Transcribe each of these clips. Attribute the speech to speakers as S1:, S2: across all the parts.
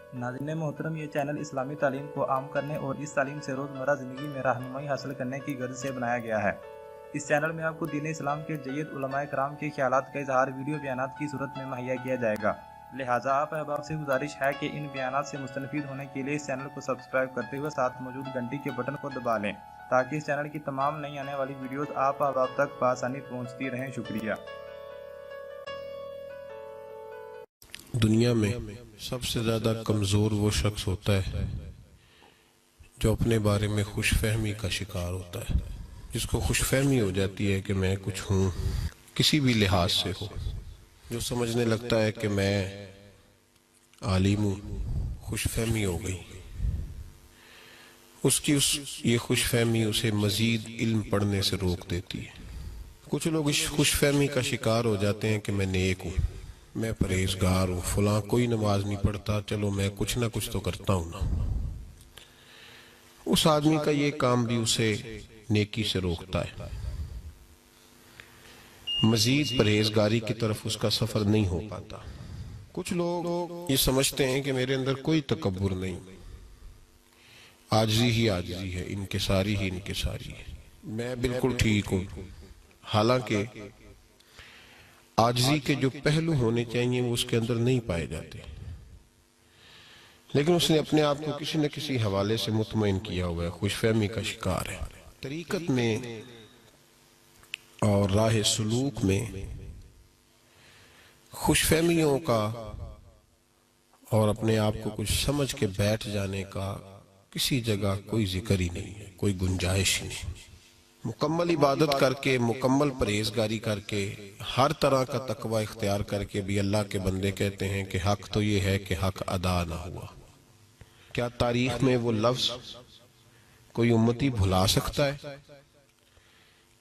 S1: नाज़रीन मोहतरम, ये चैनल इस्लामी तालीम को आम करने और इस तालीम से रोज़मर्रा ज़िंदगी में रहनुमाई हासिल करने की गर्ज से बनाया गया है। इस चैनल में आपको दीन इस्लाम के जय्यद उलमाए कराम के ख्यालात का इजहार वीडियो बयानात की सूरत में मुहैया किया जाएगा। लिहाजा आप अहबाब से गुजारिश है कि इन बयानात से मुस्तफ़ीद होने के लिए इस चैनल को सब्सक्राइब करते हुए साथ मौजूद घंटी के बटन को दबा लें, ताकि इस चैनल की तमाम नई आने वाली वीडियोज़ आप अहबाब तक बआसानी पहुँचती रहें। शुक्रिया।
S2: दुनिया में सबसे ज़्यादा कमज़ोर वो शख्स होता है जो अपने बारे में खुशफहमी का शिकार होता है, जिसको खुशफहमी हो जाती है कि मैं कुछ हूँ, किसी भी लिहाज से हो, जो समझने लगता है कि मैं आलिम हूँ। खुशफहमी हो गई उसकी, ये खुशफहमी उसे मज़ीद इल्म पढ़ने से रोक देती है। कुछ लोग इस खुशफहमी का शिकार हो जाते हैं कि मैं नेक हूँ, मैं परहेजगार हूँ, फलां कोई नमाज नहीं पढ़ता, चलो मैं कुछ ना कुछ तो करता हूँ ना। उस आदमी का ये काम भी उसे नेकी से रोकता है। मजीद परहेजगारी की तरफ उसका सफर नहीं हो पाता। कुछ लोग ये समझते हैं कि मेरे अंदर कोई तकब्बुर नहीं, आजिज़ी ही आजिज़ी है, इनकिसारी ही इनकिसारी है, मैं बिल्कुल ठीक हूँ। हालांकि आजिज़ी के जो पहलू होने चाहिए वो उसके अंदर नहीं पाए जाते, लेकिन उसने अपने आप को किसी न किसी हवाले से मुतमईन किया हुआ है, खुशफहमी का शिकार है। तरीक़त में और राह सलूक में खुशफहमियों का और अपने आप को कुछ समझ के बैठ जाने का किसी जगह कोई जिक्र ही नहीं है, कोई गुंजाइश ही नहीं। मुकम्मल इबादत करके, मुकम्मल परहेजगारी करके, हर तरह का तकवा इख्तियार करके भी अल्लाह के बंदे कहते हैं कि हक तो ये है कि हक अदा ना हुआ। क्या तारीख में वो लफ्ज कोई उम्मती भुला सकता है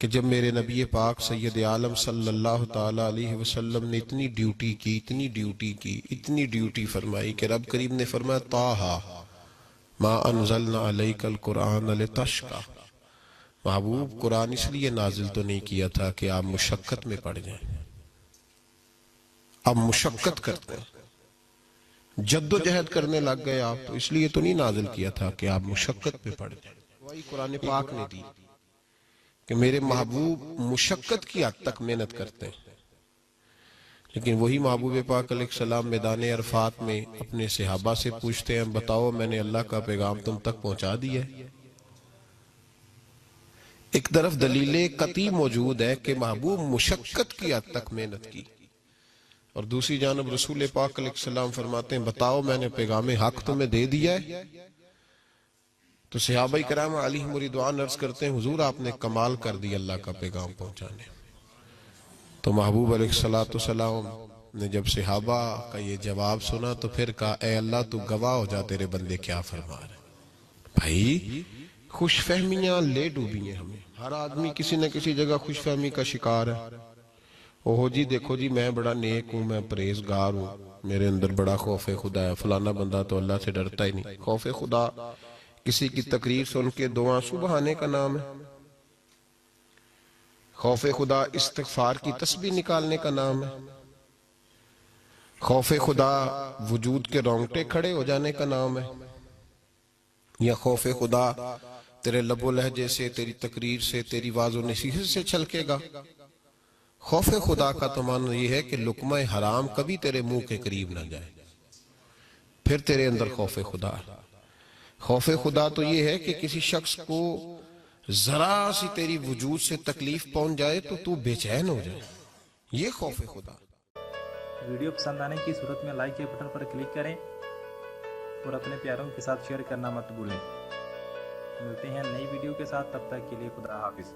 S2: कि जब मेरे नबी पाक सैयद आलम सल्लल्लाहु ताला अलैहि वसल्लम ने इतनी ड्यूटी की, इतनी ड्यूटी फरमाई कि रब करीम ने फरमाया ताहा मा अनज़लना अलैकल कुरान लितश्का, महबूब कुरान इसलिए नाजिल तो नहीं किया था कि आप मुशक्कत में पड़ जाएं। आप मुशक्कत करते हैं, जद्दोजहद करने लग गए आप, तो इसलिए तो नहीं नाजिल किया था कि आप मुशक्कत पे पड़ जाएं। वही कुरान पाक ने दी कि मेरे महबूब मुशक्कत की हद तक मेहनत करते हैं। लेकिन वही महबूब पाक अलैहिस्सलाम मैदान अरफात में अपने सहाबा से पूछते हैं, बताओ मैंने अल्लाह का पैगाम तुम तक पहुंचा दिया है। एक तरफ दलील कती मौजूद है कि महबूब मुशक्कत की हद तक मेहनत की, और दूसरी जानब रसूल पाक अलैहिस्सलाम फरमाते हैं बताओ मैंने पैगाम हक तुम्हें दे दिया है। तो सहाबा किराम अलैहिम रिदवान अर्ज करते हैं हुजूर आपने कमाल कर दिया अल्लाह का पैगाम पहुंचाने। तो महबूब अलैहिस्सलाम ने जब सहाबा का ये जवाब सुना तो फिर कहा ए अल्लाह तू गवाह हो जा, तेरे बंदे क्या फरमा रहे। भाई खुशफहमियां ले डूबी हैं हमें, हर आदमी किसी न किसी जगह खुशफहमी का शिकार है। ओहो जी देखो जी मैं बड़ा नेक हूँ, मैं परहेजगार हूँ, मेरे अंदर बड़ा खौफ खुदा है, फलाना बंदा तो अल्लाह से डरता ही नहीं। खौफ खुदा किसी की तकरीर सुन के दो आंसू बहाने का नाम है। खौफ खुदा इस्तिगफार की तस्बीह निकालने का नाम है। खौफ खुदा वजूद के रोंगटे खड़े हो जाने का नाम है। या खौफ खुदा तेरे लबो लहजे से, तेरी तकरीर से, तेरी वाज़ो नसीहत से छलकेगा। खौफ खुदा का तो मानो ये है कि लुकमा हराम कभी तेरे मुंह के करीब ना जाए, फिर तेरे अंदर खौफ खुदा है। खौफ खुदा तो ये है कि किसी शख्स को जरा सी तेरी वजूद से तकलीफ पहुंच जाए तो तू बेचैन हो जाए, ये खौफ खुदा।
S1: वीडियो पसंद आने की सूरत में लाइक के बटन पर क्लिक करें और अपने प्यारों के साथ शेयर करना मत भूलें। मिलते हैं नई वीडियो के साथ, तब तक के लिए खुदा हाफिज।